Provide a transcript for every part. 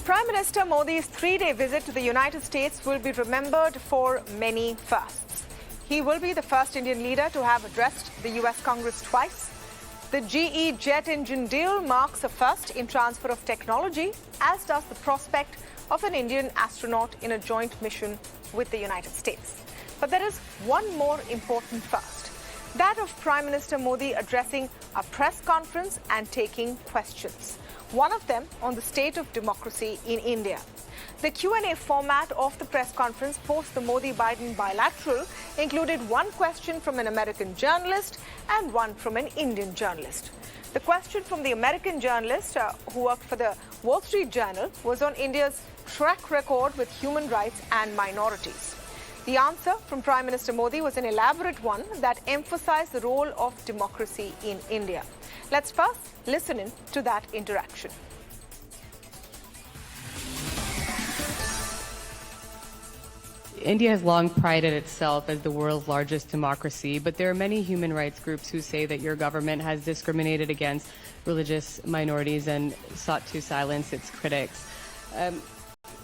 Prime Minister Modi's three-day visit to the United States will be remembered for many firsts. He will be the first Indian leader to have addressed the US Congress twice. The GE jet engine deal marks a first in transfer of technology, as does the prospect of an Indian astronaut in a joint mission with the United States. But there is one more important first, that of Prime Minister Modi addressing a press conference and taking questions. One of them on the state of democracy in India. The Q&A format of the press conference post the Modi-Biden bilateral included one question from an American journalist and one from an Indian journalist. The question from the American journalist who worked for the Wall Street Journal was on India's track record with human rights and minorities. The answer from Prime Minister Modi was an elaborate one that emphasized the role of democracy in India. Let's first listen in to that interaction. India has long prided itself as the world's largest democracy, but there are many human rights groups who say that your government has discriminated against religious minorities and sought to silence its critics.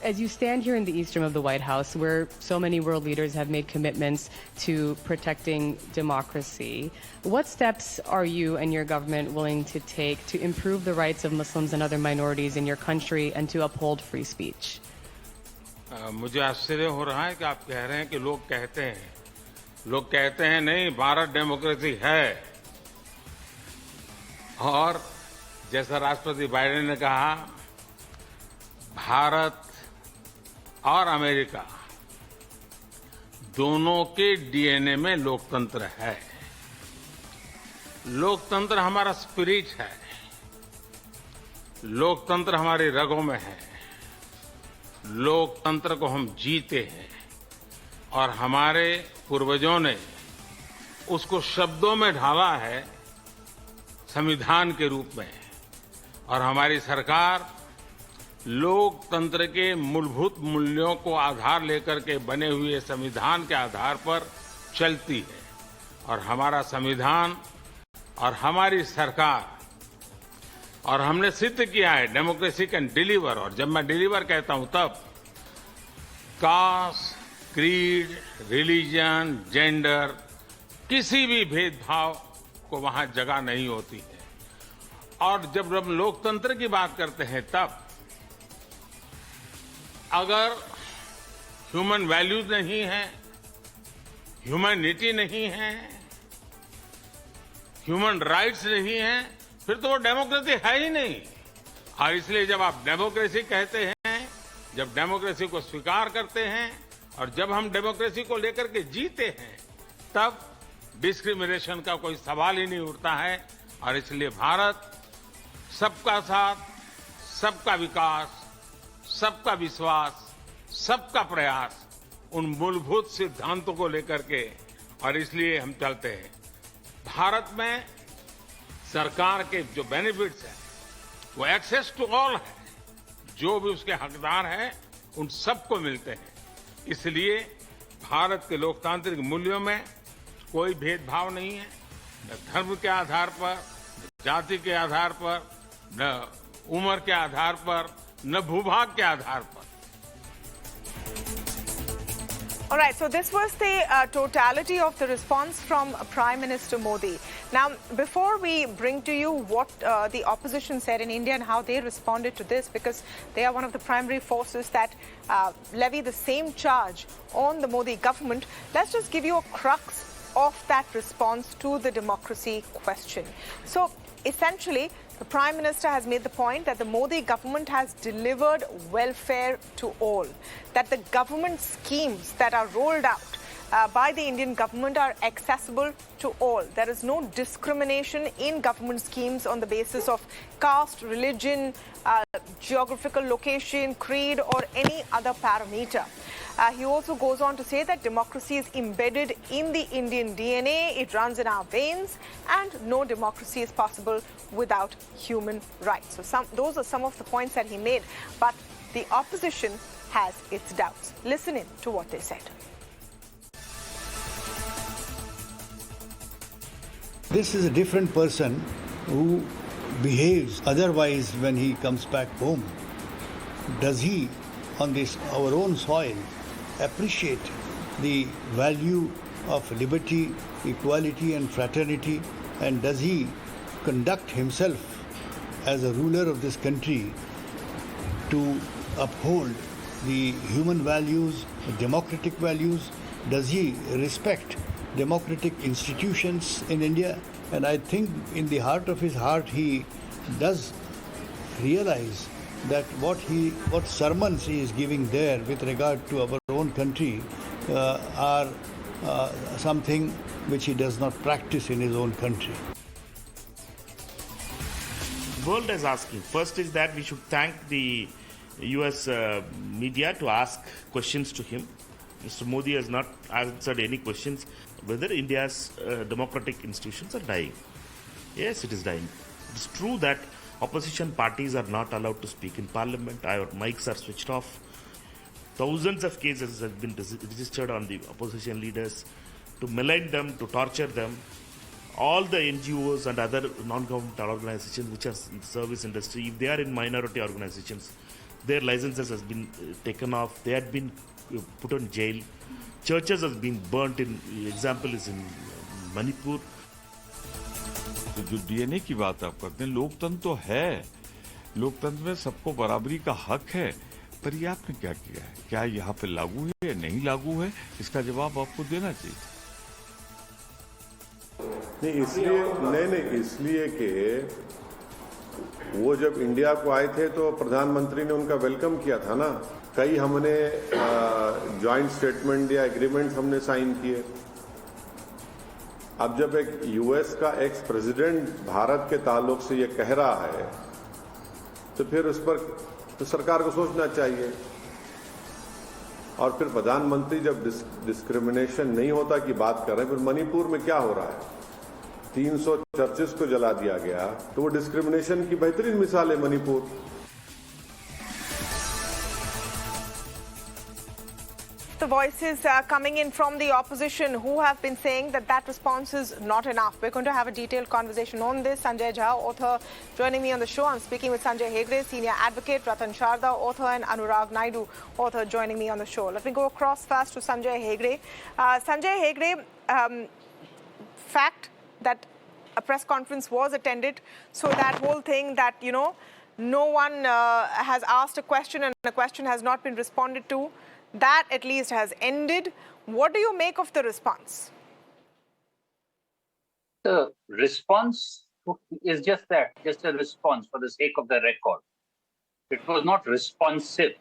As you stand here in the east room of the White House, where so many world leaders have made commitments to protecting democracy, what steps are you and your government willing to take to improve the rights of Muslims and other minorities in your country and to uphold free speech? मुझे आश्चर्य हो रहा है कि आप कह रहे हैं कि लोग कहते हैं नहीं, भारत डेमोक्रेसी है। और जैसा राष्ट्रपति बाइडेन ने कहा, भारत और अमेरिका दोनों के डीएनए में लोकतंत्र है। लोकतंत्र हमारा स्पिरिट है, लोकतंत्र हमारी रगों में है, लोकतंत्र को हम जीते हैं और हमारे पूर्वजों ने उसको शब्दों में ढाला है संविधान के रूप में। और हमारी सरकार लोकतंत्र के मूलभूत मूल्यों को आधार लेकर के बने हुए संविधान के आधार पर चलती है। और हमारा संविधान और हमारी सरकार और हमने सिद्ध किया है डेमोक्रेसी कैन डिलीवर। और जब मैं डिलीवर कहता हूं तब कास्ट, क्रीड, रिलीजन, जेंडर, किसी भी भेदभाव को वहां जगह नहीं होती है। और जब हम लोकतंत्र की बात करते हैं तब अगर ह्यूमन वैल्यूज नहीं है, ह्यूमैनिटी नहीं है, ह्यूमन राइट्स नहीं है, फिर तो वो डेमोक्रेसी है ही नहीं। और इसलिए जब आप डेमोक्रेसी कहते हैं, जब डेमोक्रेसी को स्वीकार करते हैं और जब हम डेमोक्रेसी को लेकर के जीते हैं, तब डिस्क्रिमिनेशन का कोई सवाल ही नहीं उठता है। और इसलिए भारत सबका साथ, सबका विकास, सबका विश्वास, सबका प्रयास, उन मूलभूत सिद्धांतों को लेकर के, और इसलिए हम चलते हैं। भारत में सरकार के जो बेनिफिट्स हैं वो एक्सेस टू ऑल है, जो भी उसके हकदार हैं उन सबको मिलते हैं। इसलिए भारत के लोकतांत्रिक मूल्यों में कोई भेदभाव नहीं है, न धर्म के आधार पर, न जाति के आधार पर, न उम्र के आधार पर, न भूभाग के आधार पर। All right, so this was the totality of the response from Prime Minister Modi. Now, before we bring to you what the opposition said in India and how they responded to this, because they are one of the primary forces that levy the same charge on the Modi government, let's just give you a crux of that response to the democracy question. So, essentially, the Prime Minister has made the point that the Modi government has delivered welfare to all, that the government schemes that are rolled out by the Indian government are accessible to all. There is no discrimination in government schemes on the basis of caste, religion, geographical location, creed, or any other parameter. He also goes on to say that democracy is embedded in the Indian DNA, it runs in our veins, and no democracy is possible without human rights. So those are some of the points that he made, but the opposition has its doubts. Listen in to what they said. This is a different person who behaves otherwise when he comes back home. does he, on this our own soil, appreciate the value of liberty, equality and fraternity, and does he conduct himself as a ruler of this country to uphold the human values, democratic values? Does he respect democratic institutions in India? And I think in the heart of his heart he does realize that what sermons he is giving there with regard to our own country are something which he does not practice in his own country. The world is asking. First is that we should thank the US media to ask questions to him. Mr. Modi has not answered any questions whether India's democratic institutions are dying. Yes, it is dying. It's true that opposition parties are not allowed to speak in parliament. Our mics are switched off. Thousands of cases have been registered on the opposition leaders to malign them, to torture them. All the NGOs and other non-governmental organizations which are in the service industry, if they are in minority organizations, their licenses has been taken off. They had been put on jail. Churches have been burnt. In example is in Manipur. तो जो DNA की बात आप करते हैं, लोकतंत्र तो है, लोकतंत्र में सबको बराबरी का हक है, पर ये आपने क्या किया है? क्या यहाँ पे लागू है या नहीं लागू है? इसका जवाब आपको देना चाहिए। नहीं इसलिए कि वो जब इंडिया को आए थे तो प्रधानमंत्री ने उनका वेलकम किया था ना। कई हमने जॉइंट स्टेटमेंट या एग्रीमेंट्स हमने साइन किए। अब जब एक यूएस का एक्स प्रेसिडेंट भारत के ताल्लुक से ये कह रहा है तो फिर उस पर तो सरकार को सोचना चाहिए। और फिर प्रधानमंत्री जब डिस्क्रिमिनेशन नहीं होता की बात कर रहे हैं, फिर मणिपुर में क्या हो रहा है? 300 चर्चेस को जला दिया गया, तो वो डिस्क्रिमिनेशन की बेहतरीन मिसाल है Manipur. The voices coming in from the opposition who have been saying that response is not enough. We're going to have a detailed conversation on this. Sanjay Jha, author, joining me on the show. I'm speaking with Sanjay Hegde, senior advocate, Ratan Sharda, author, and Anurag Naidu, author, joining me on the show. Let me go across fast to Sanjay Hegde. Sanjay Hegde, fact that a press conference was attended, so that whole thing that, you know, no one has asked a question and the question has not been responded to, that at least has ended. What do you make of the response? The response is just that, just a response for the sake of the record. It was not responsive.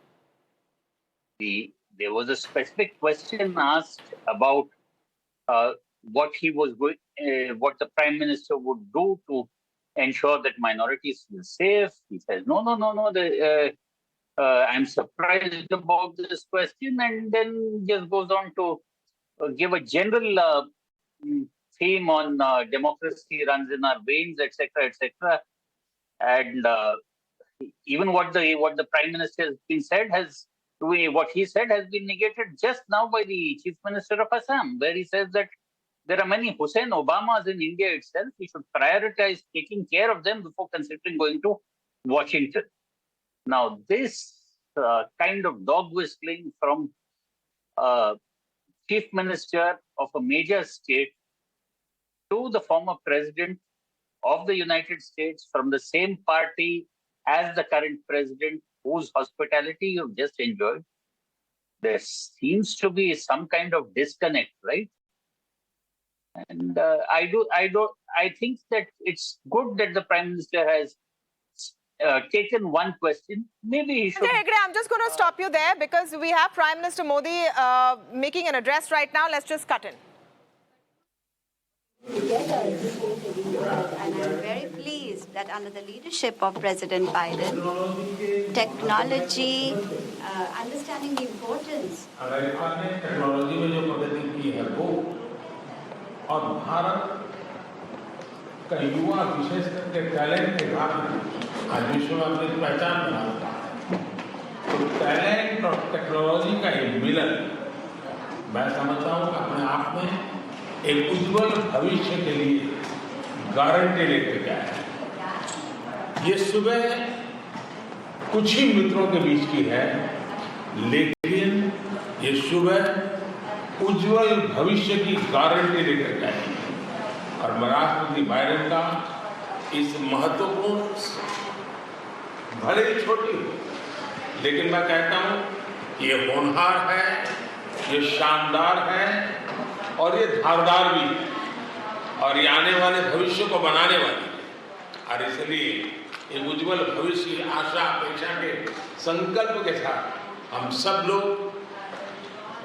There was a specific question asked about what the Prime Minister would do to ensure that minorities feel safe. He says, no. I'm surprised about this question, and then just goes on to give a general theme on democracy runs in our veins, etc., etc. And even what the Prime Minister has been said what he said has been negated just now by the Chief Minister of Assam, where he says that there are many Hussein Obamas in India itself. We should prioritize taking care of them before considering going to Washington. Now, this kind of dog whistling from Chief Minister of a major state to the former President of the United States from the same party as the current President, whose hospitality you've just enjoyed, there seems to be some kind of disconnect, right? And I think that it's good that the Prime Minister has taken one question. Maybe he should... I'm just going to stop you there because we have Prime Minister Modi making an address right now. Let's just cut in. And I'm very pleased that under the leadership of President Biden, technology, understanding the importance. और भारत का युवा विशेष करके talent के कारण आज विश्व में अपनी पहचान बनाता है। तो टैलेंट और टेक्नोलॉजी का ये मिलन मैं समझता हूँ अपने आप में एक उज्जवल भविष्य के लिए गारंटी लेके गया है। ये सुबह कुछ ही मित्रों के बीच की है, लेकिन ये शुभ है, उज्जवल भविष्य की गारंटी लेकर के आई है। और मैं राष्ट्रपति बाइडेन का इस महत्वपूर्ण, भले ही छोटी हो, लेकिन मैं कहता हूं ये होनहार है, ये शानदार है और ये धारदार भी है, और ये आने वाले भविष्य को बनाने वाली है। और इसलिए एक उज्जवल भविष्य की आशा अपेक्षा के संकल्प के साथ हम सब लोग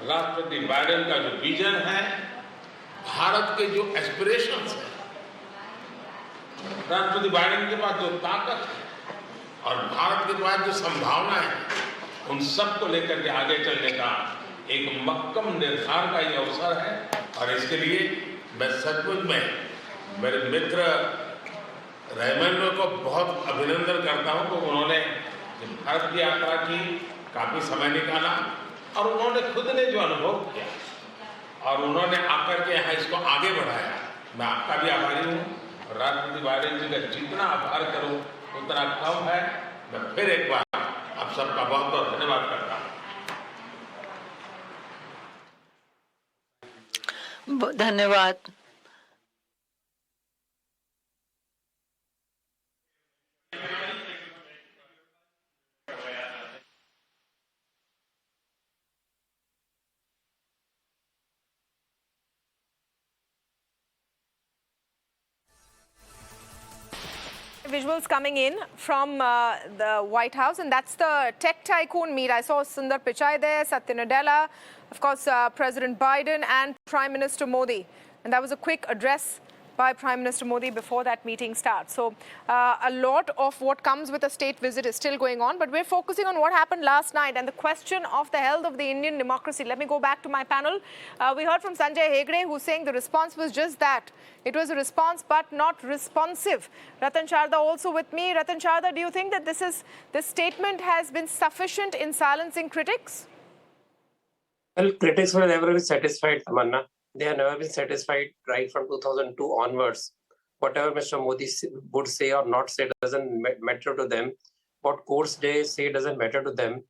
राष्ट्रपति बाइडेन का जो विजन है, भारत के जो एस्पिरेशंस है, राष्ट्रपति बाइडेन के पास जो ताकत है और भारत के पास जो संभावनाएं हैं, उन सब को लेकर के आगे चलने का एक मक्कम निर्धार का ये अवसर है। और इसके लिए मैं सचमुच में मेरे मित्र रहमान को बहुत अभिनंदन करता हूं कि उन्होंने भारत की यात्रा की, काफी समय निकाला और उन्होंने खुद ने जो अनुभव किया और उन्होंने आकर के यहाँ इसको आगे बढ़ाया। मैं आपका भी आभारी हूँ और राष्ट्रपति बाइडेन जी का जितना आभार करूँ उतना कम है। मैं फिर एक बार आप सबका बहुत बहुत धन्यवाद करता हूँ। धन्यवाद। Visuals coming in from the White House, and that's the tech tycoon meet. I saw Sundar Pichai there, Satya Nadella, of course, President Biden and Prime Minister Modi. And that was a quick address by Prime Minister Modi before that meeting starts. So a lot of what comes with a state visit is still going on, but we're focusing on what happened last night and the question of the health of the Indian democracy. Let me go back to my panel. We heard from Sanjay Hegde, who's saying the response was just that. It was a response, but not responsive. Ratan Sharda also with me. Ratan Sharda, do you think that this statement has been sufficient in silencing critics? Well, critics will never be satisfied, Tamanna. They have never been satisfied right from 2002 onwards. Whatever Mr. Modi would say or not say doesn't matter to them. What courts they say doesn't matter to them.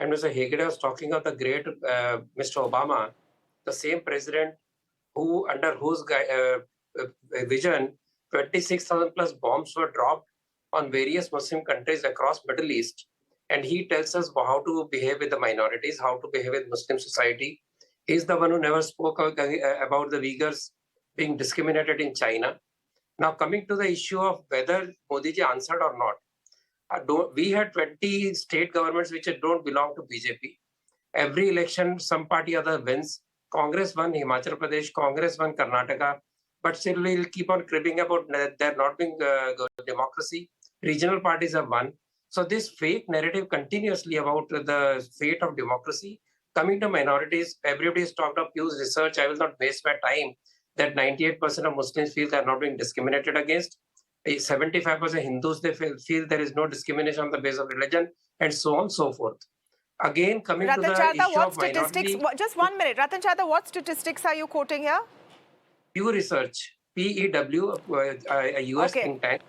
And Mr. Hegde was talking of the great Mr. Obama, the same president who, under whose vision, 26,000 plus bombs were dropped on various Muslim countries across Middle East. And he tells us how to behave with the minorities, how to behave with Muslim society. He's the one who never spoke about the Uyghurs being discriminated in China. Now, coming to the issue of whether Modi ji answered or not, we had 20 state governments which don't belong to BJP. Every election, some party or other wins. Congress won Himachal Pradesh, Congress won Karnataka, but still we'll keep on cribbing about there not being democracy. Regional parties have won. So this fake narrative continuously about the fate of democracy. Coming to minorities, everybody has talked of Pew's research. I will not waste my time that 98% of Muslims feel they are not being discriminated against. 75% Hindus, they feel there is no discrimination on the basis of religion, and so on and so forth. Again, coming to the issue of minority... Just 1 minute. Ratan Chadha, what statistics are you quoting here? Pew Research, PEW, a US think tank,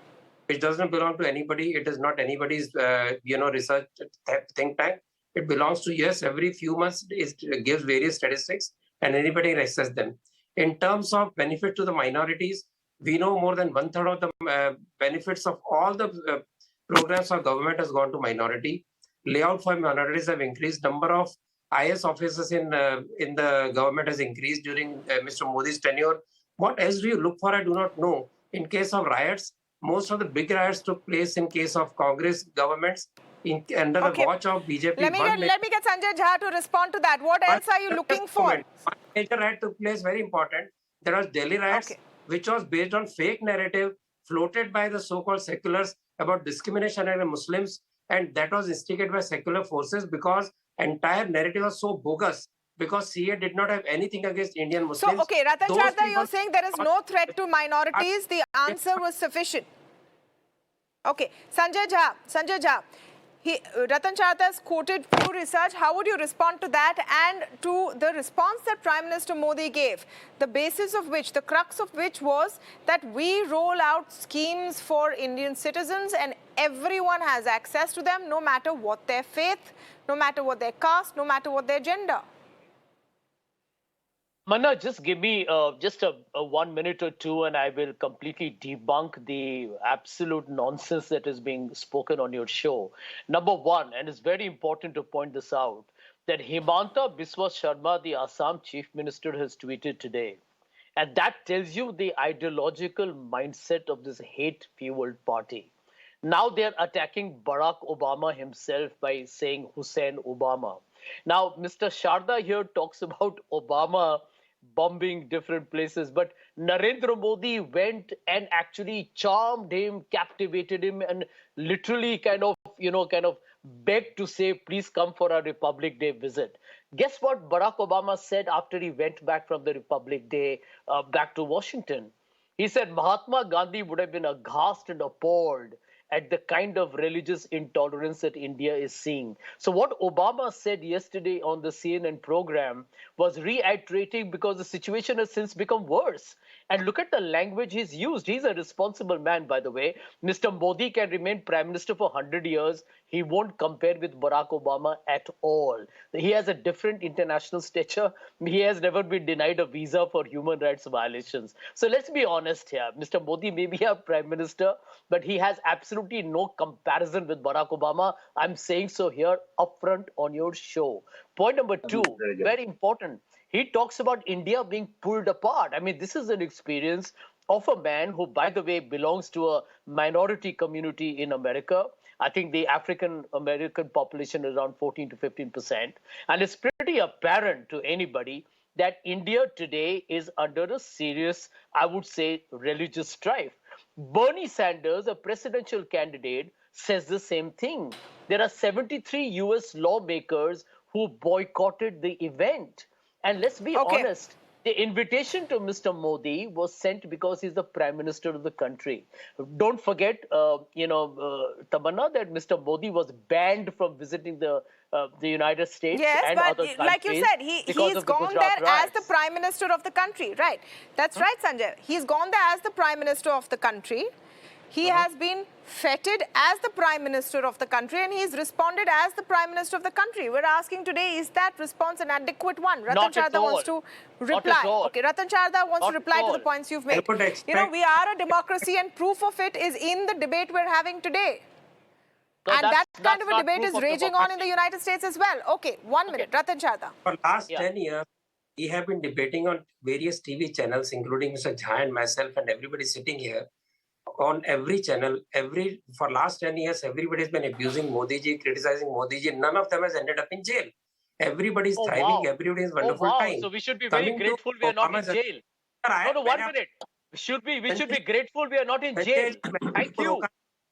which doesn't belong to anybody. It is not anybody's, research think tank. It belongs to US. Every few months, it gives various statistics, and anybody can access them. In terms of benefit to the minorities, we know more than 1/3 of the benefits of all the programs of government has gone to minority. Layout for minorities have increased. Number of IS officers in the government has increased during Mr. Modi's tenure. What else do you look for? I do not know. In case of riots, most of the big riots took place in case of Congress governments. Under the watch of BJP. Let me get Sanjay Jha to respond to that. What else are you looking for? One major riot took place, very important. There was Delhi riots, which was based on fake narrative floated by the so-called seculars about discrimination against Muslims, and that was instigated by secular forces because entire narrative was so bogus. Because CA did not have anything against Indian Muslims. So, okay, Ratan Chadha, you're saying there is no threat to minorities. The answer was sufficient. Okay, Sanjay Jha. Ratan Chadha has quoted Pew Research. How would you respond to that and to the response that Prime Minister Modi gave, the basis of which, the crux of which was that we roll out schemes for Indian citizens and everyone has access to them, no matter what their faith, no matter what their caste, no matter what their gender. Manna, just give me just a 1 minute or two and I will completely debunk the absolute nonsense that is being spoken on your show. Number one, and it's very important to point this out, that Himanta Biswa Sharma, the Assam Chief Minister, has tweeted today. And that tells you the ideological mindset of this hate-fueled party. Now they're attacking Barack Obama himself by saying Hussein Obama. Now, Mr. Sharda here talks about Obama bombing different places, but Narendra Modi went and actually charmed him, captivated him, and literally kind of begged to say, please come for a Republic Day visit. Guess what Barack Obama said after he went back from the Republic Day back to Washington? He said Mahatma Gandhi would have been aghast and appalled at the kind of religious intolerance that India is seeing. So what Obama said yesterday on the CNN program was reiterating, because the situation has since become worse. And look at the language he's used. He's a responsible man, by the way. Mr. Modi can remain Prime Minister for 100 years. He won't compare with Barack Obama at all. He has a different international stature. He has never been denied a visa for human rights violations. So let's be honest here. Mr. Modi may be our Prime Minister, but he has absolutely no comparison with Barack Obama. I'm saying so here upfront on your show. Point number two, very important. He talks about India being pulled apart. I mean, this is an experience of a man who, by the way, belongs to a minority community in America. I think the African American population is around 14 to 15%. And it's pretty apparent to anybody that India today is under a serious, I would say, religious strife. Bernie Sanders, a presidential candidate, says the same thing. There are 73 US lawmakers who boycotted the event. And let's be honest, the invitation to Mr. Modi was sent because he's the Prime Minister of the country. Don't forget, Tamanna, that Mr. Modi was banned from visiting the United States and other countries. Like you said, he's gone there as the Prime Minister of the country, right? That's right, Sanjay. He's gone there as the Prime Minister of the country. He has been feted as the Prime Minister of the country, and he's responded as the Prime Minister of the country. We're asking today, is that response an adequate one? Ratan Sharda wants to reply. Okay, Ratan Sharda wants to reply to the points you've made. You know, we are a democracy, and proof of it is in the debate we're having today. So and that kind of a debate is raging on in the United States as well. Okay, 1 minute. Ratan Sharda. For the last 10 years, we have been debating on various TV channels, including Mr. Jha and myself and everybody sitting here. On every channel, for last 10 years, everybody's been abusing Modi ji, criticizing Modi ji. None of them has ended up in jail. Everybody's thriving, everybody's wonderful time. So we should be very grateful we are not in jail. No, 1 minute. We should be grateful we are not in jail. Thank you.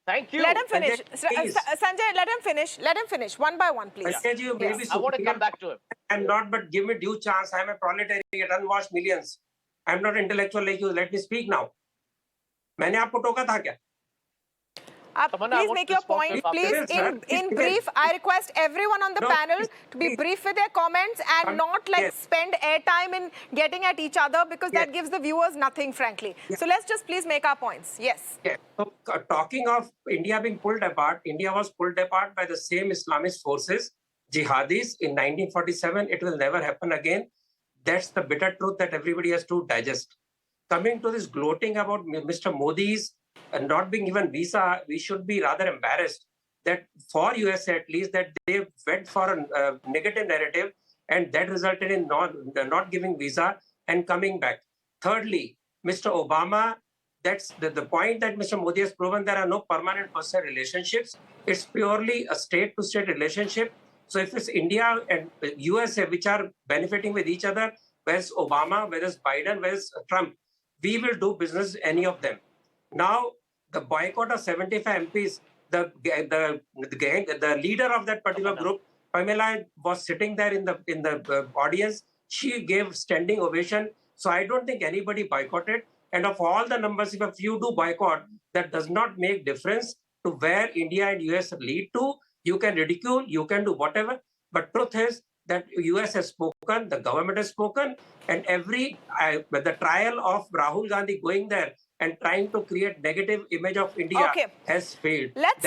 Thank you. Let him finish. Sanjay, let him finish. Let him finish. One by one, please. I want to come back to him. I'm not, but give me due chance. I'm a proletariat, unwashed millions. I'm not intellectual like you. Let me speak now. मैंने आपको टोका था क्या? Please make your point. Please, in brief, I request everyone on the panel to be brief with their comments and not like spend airtime in getting at each other, because that gives the viewers nothing, frankly. So let's just please make our points. Yes. So, talking of India being pulled apart, India was pulled apart by the same Islamist forces, jihadis, in 1947. It will never happen again. That's the bitter truth that everybody has to digest. Coming to this gloating about Mr. Modi's not being given visa, we should be rather embarrassed that for USA at least, that they went for a negative narrative and that resulted in not giving visa and coming back. Thirdly, Mr. Obama, that's the point that Mr. Modi has proven there are no permanent personal relationships. It's purely a state-to-state relationship. So if it's India and USA which are benefiting with each other, where's Obama, where's Biden, where's Trump, we will do business with any of them. Now, the boycott of 75 MPs, the leader of that particular group, Pamela, was sitting there in the audience. She gave standing ovation. So I don't think anybody boycotted. And of all the numbers, if a few do boycott, that does not make difference to where India and US lead to. You can ridicule, you can do whatever. But truth is that US has spoken, the government has spoken, and the trial of Rahul Gandhi going there and trying to create negative image of India has failed. Let's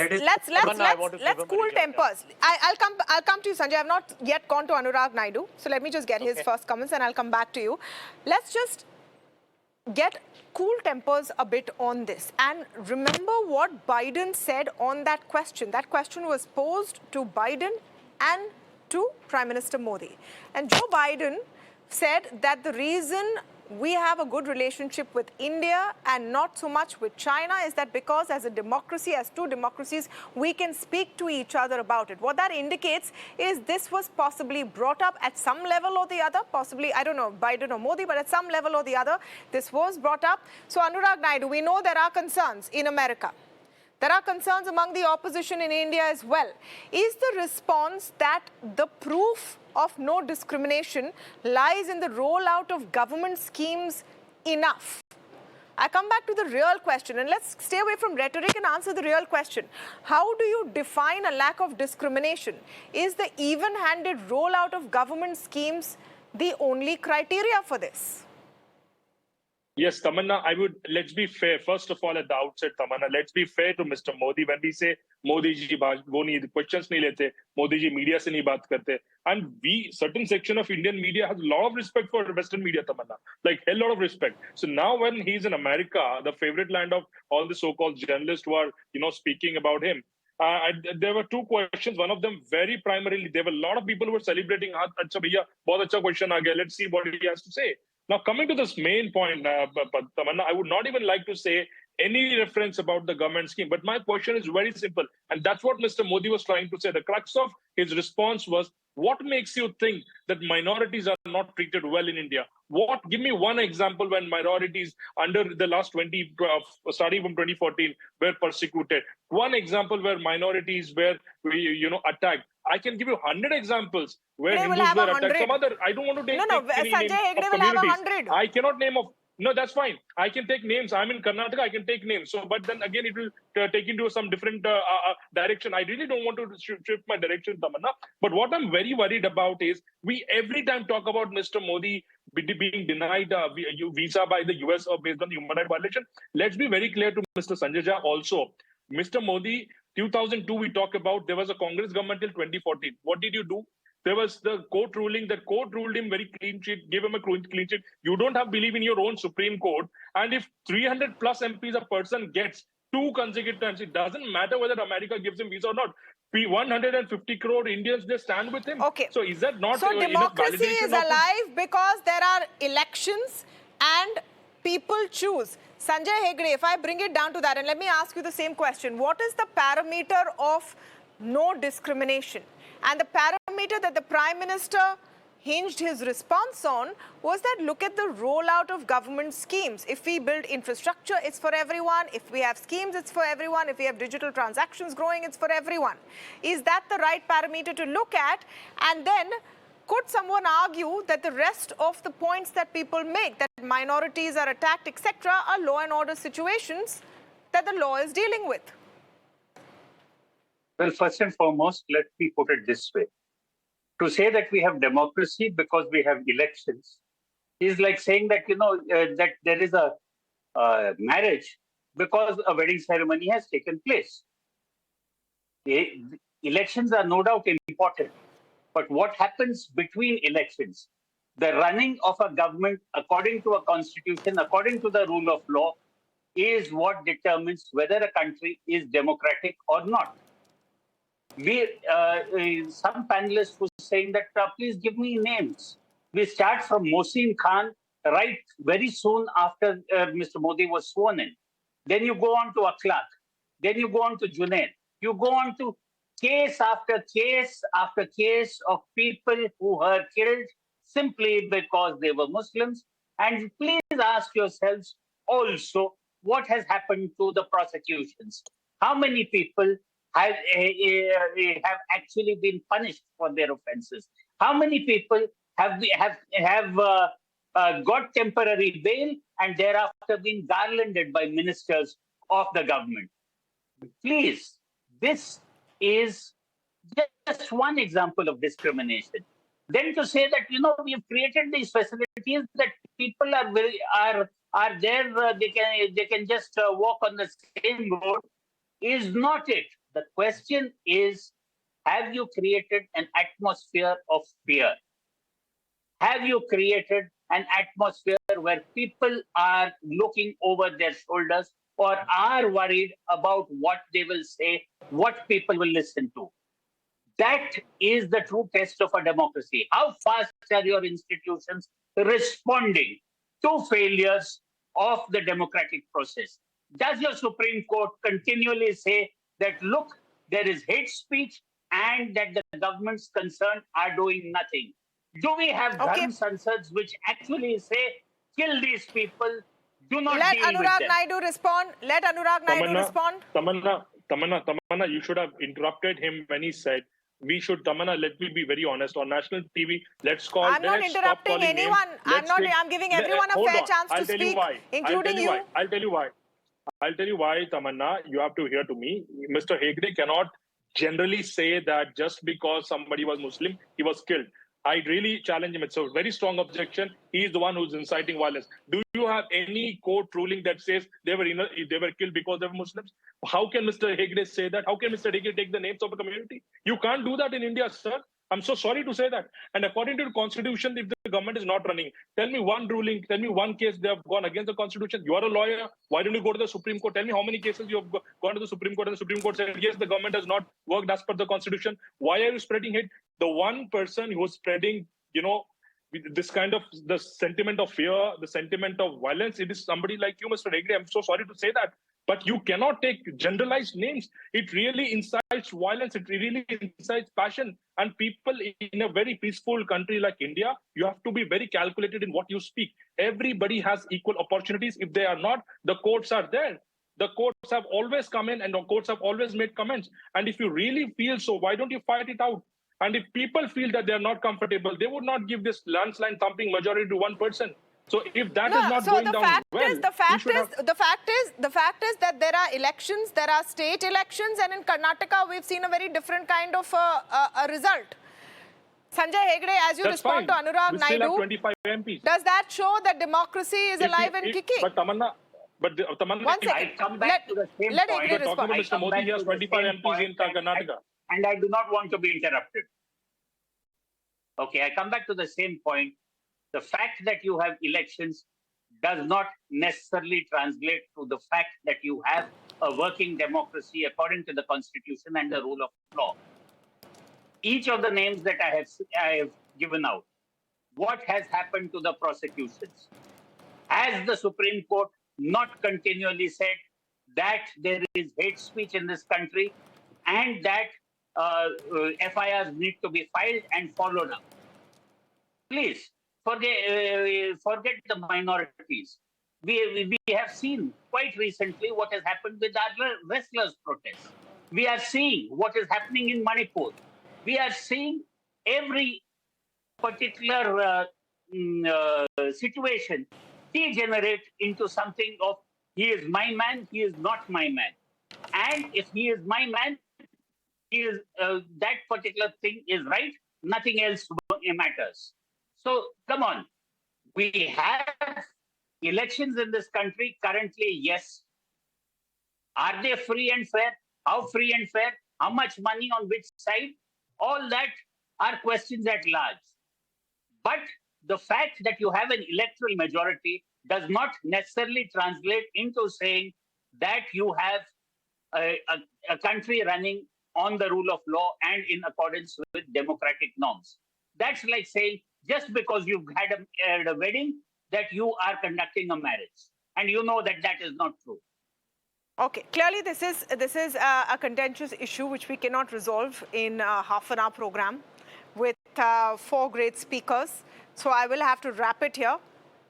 cool tempers. I'll come to you, Sanjay. I've not yet gone to Anurag Naidu, so let me just get his first comments and I'll come back to you. Let's just get cool tempers a bit on this and remember what Biden said on that question. That question was posed to Biden and to Prime Minister Modi. And Joe Biden said that the reason we have a good relationship with India and not so much with China is that because as a democracy, as two democracies, we can speak to each other about it. What that indicates is this was possibly brought up at some level or the other, possibly, I don't know, Biden or Modi, but at some level or the other, this was brought up. So Anurag Naidu, we know there are concerns in America. There are concerns among the opposition in India as well. Is the response that the proof of no discrimination lies in the rollout of government schemes enough? I come back to the real question, and let's stay away from rhetoric and answer the real question. How do you define a lack of discrimination? Is the even-handed rollout of government schemes the only criteria for this? Yes, Tamanna, let's be fair. First of all, at the outset, Tamanna, let's be fair to Mr. Modi. When we say Modi ji, the questions nahi lete, Modi ji media se nahi baat karte. And certain section of Indian media has a lot of respect for Western media, Tamanna. Like, a lot of respect. So now when he's in America, the favorite land of all the so-called journalists who are, speaking about him, there were two questions. One of them very primarily, there were a lot of people who were celebrating, "Acha bhaiya, bahut acha question aa gaya. Let's see what he has to say." Now, coming to this main point, Tamanna, I would not even like to say any reference about the government scheme. But my question is very simple. And that's what Mr. Modi was trying to say. The crux of his response was, what makes you think that minorities are not treated well in India? Give me one example when minorities under the last starting from 2014, were persecuted. One example where minorities were, attacked. I can give you 100 examples where Hindus were attacked. Some other, I don't want to take any Sanjay name Hegde of will have communities. 100. I cannot name of. No, that's fine. I can take names. I'm in Karnataka. I can take names. So, but then again, it will take into some different direction. I really don't want to shift my direction, Tamanna. But what I'm very worried about is we every time talk about Mr. Modi being denied visa by the US or based on human rights violation. Let's be very clear to Mr. Sanjay Jha also. Mr. Modi, 2002 we talk about, there was a Congress government till 2014. What did you do? There was the court ruling. That court ruled him very clean sheet, gave him a clean sheet. You don't have belief in your own Supreme Court. And if 300 plus MPs a person gets 2 consecutive times, it doesn't matter whether America gives him visa or not. 150 crore Indians, they stand with him. Okay. So is that not so enough validation? Democracy is alive because there are elections and people choose. Sanjay Hegde, if I bring it down to that, and let me ask you the same question. What is the parameter of no discrimination? And the parameter that the Prime Minister hinged his response on was that look at the rollout of government schemes. If we build infrastructure, it's for everyone. If we have schemes, it's for everyone. If we have digital transactions growing, it's for everyone. Is that the right parameter to look at? And then could someone argue that the rest of the points that people make, that minorities are attacked, etc., are law and order situations that the law is dealing with? Well, first and foremost, let me put it this way. To say that we have democracy because we have elections is like saying that, that there is a marriage because a wedding ceremony has taken place. The elections are no doubt important, but what happens between elections, the running of a government according to a constitution, according to the rule of law, is what determines whether a country is democratic or not. Some panelists were saying that, please give me names. We start from Mohsin Khan, right very soon after Mr. Modi was sworn in. Then you go on to Akhlaq. Then you go on to Junaid. You go on to case after case after case of people who were killed simply because they were Muslims. And please ask yourselves also what has happened to the prosecutions. How many people have actually been punished for their offences? How many people have got temporary bail and thereafter been garlanded by ministers of the government? Please, this is just one example of discrimination. Then to say that, we've created these facilities is that people are there, they can just walk on the same road, is not it. The question is, have you created an atmosphere of fear? Have you created an atmosphere where people are looking over their shoulders or are worried about what they will say, what people will listen to? That is the true test of a democracy. How fast are your institutions responding to failures of the democratic process? Does your Supreme Court continually say that, look, there is hate speech and that the governments concerned are doing nothing? Do we have Dharm Sansads which actually say, kill these people, do not Let deal with Anurag them? Naidu respond. Let Anurag Naidu respond. Tamanna, you should have interrupted him when he said, we should, Tamanna, let me be very honest, on national TV, I'm not interrupting anyone. I'm giving everyone a fair chance to speak, including you. I'll tell you why, Tamanna, you have to hear to me. Mr. Hegde cannot generally say that just because somebody was Muslim, he was killed. I really challenge him. It's a very strong objection. He is the one who's inciting violence. Do you have any court ruling that says they were killed because they were Muslims? How can Mr. Hegde say that? How can Mr. Hegde take the names of a community? You can't do that in India, sir. I'm so sorry to say that. And according to the Constitution, if the government is not running, tell me one ruling, tell me one case they have gone against the Constitution. You are a lawyer. Why don't you go to the Supreme Court? Tell me how many cases you have gone to the Supreme Court and the Supreme Court said, yes, the government has not worked as per the Constitution. Why are you spreading hate? The one person who is spreading, this kind of the sentiment of fear, the sentiment of violence, it is somebody like you, Mr. Hegde. I'm so sorry to say that. But you cannot take generalized names. It really incites violence. It really incites passion. And people in a very peaceful country like India, you have to be very calculated in what you speak. Everybody has equal opportunities. If they are not, the courts are there. The courts have always come in and the courts have always made comments. And if you really feel so, why don't you fight it out? And if people feel that they are not comfortable, they would not give this landslide thumping majority to one person. So if that is not going down well, the fact is that there are elections, there are state elections, and in Karnataka we've seen a very different kind of a result. Sanjay Hegde, as you respond to Anurag Naidu, still have 25 MPs. Does that show that democracy is alive and kicking? But Tamanna, one second. I come back to the same let point. Hegde respond. Talking to Mr. Modi, he has 25 MPs in Karnataka. And I do not want to be interrupted. Okay, I come back to the same point. The fact that you have elections does not necessarily translate to the fact that you have a working democracy according to the Constitution and the rule of law. Each of the names that I have given out, what has happened to the prosecutions? Has the Supreme Court not continually said that there is hate speech in this country and that FIRs need to be filed and followed up? Please, forget the minorities. We have seen quite recently what has happened with our wrestlers' protests. We are seeing what is happening in Manipur. We are seeing every particular situation degenerate into something of he is my man, he is not my man. And if he is my man, he is, that particular thing is right, nothing else matters. So, come on. We have elections in this country currently, yes. Are they free and fair? How free and fair? How much money on which side? All that are questions at large. But the fact that you have an electoral majority does not necessarily translate into saying that you have a country running on the rule of law and in accordance with democratic norms. That's like saying, just because you've had a wedding, that you are conducting a marriage. And you know that that is not true. Okay, clearly this is a contentious issue which we cannot resolve in a half-an-hour program with 4 great speakers. So I will have to wrap it here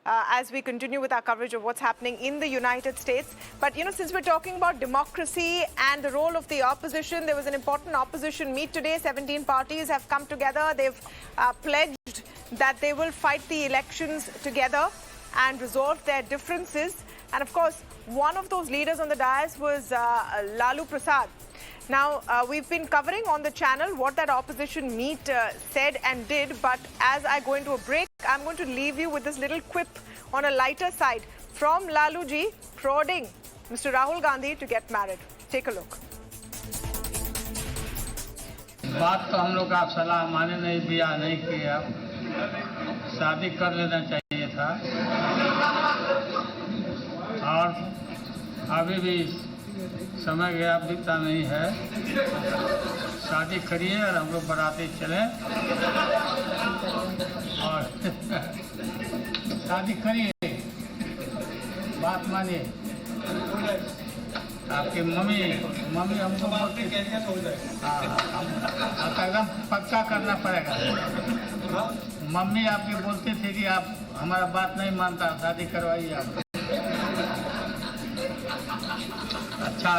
as we continue with our coverage of what's happening in the United States. But, since we're talking about democracy and the role of the opposition, there was an important opposition meet today. 17 parties have come together. They've pledged that they will fight the elections together and resolve their differences. And of course, one of those leaders on the dais was Lalu Prasad. Now, we've been covering on the channel what that opposition meet said and did, but as I go into a break, I'm going to leave you with this little quip on a lighter side from Laluji prodding Mr. Rahul Gandhi to get married. Take a look. बात तो हम लोग का सलाह माने नहीं, ब्याह नहीं किया, शादी कर लेना चाहिए था और अभी भी समय गया, बीता नहीं है। शादी करिए और हम लोग बराती चलें और शादी करिए, बात मानिए। आपकी मम्मी हमको बोलती एकदम पक्का करना पड़ेगा। मम्मी आपकी बोलती थी कि आप हमारा बात नहीं मानता, शादी करवाइए आप। अच्छा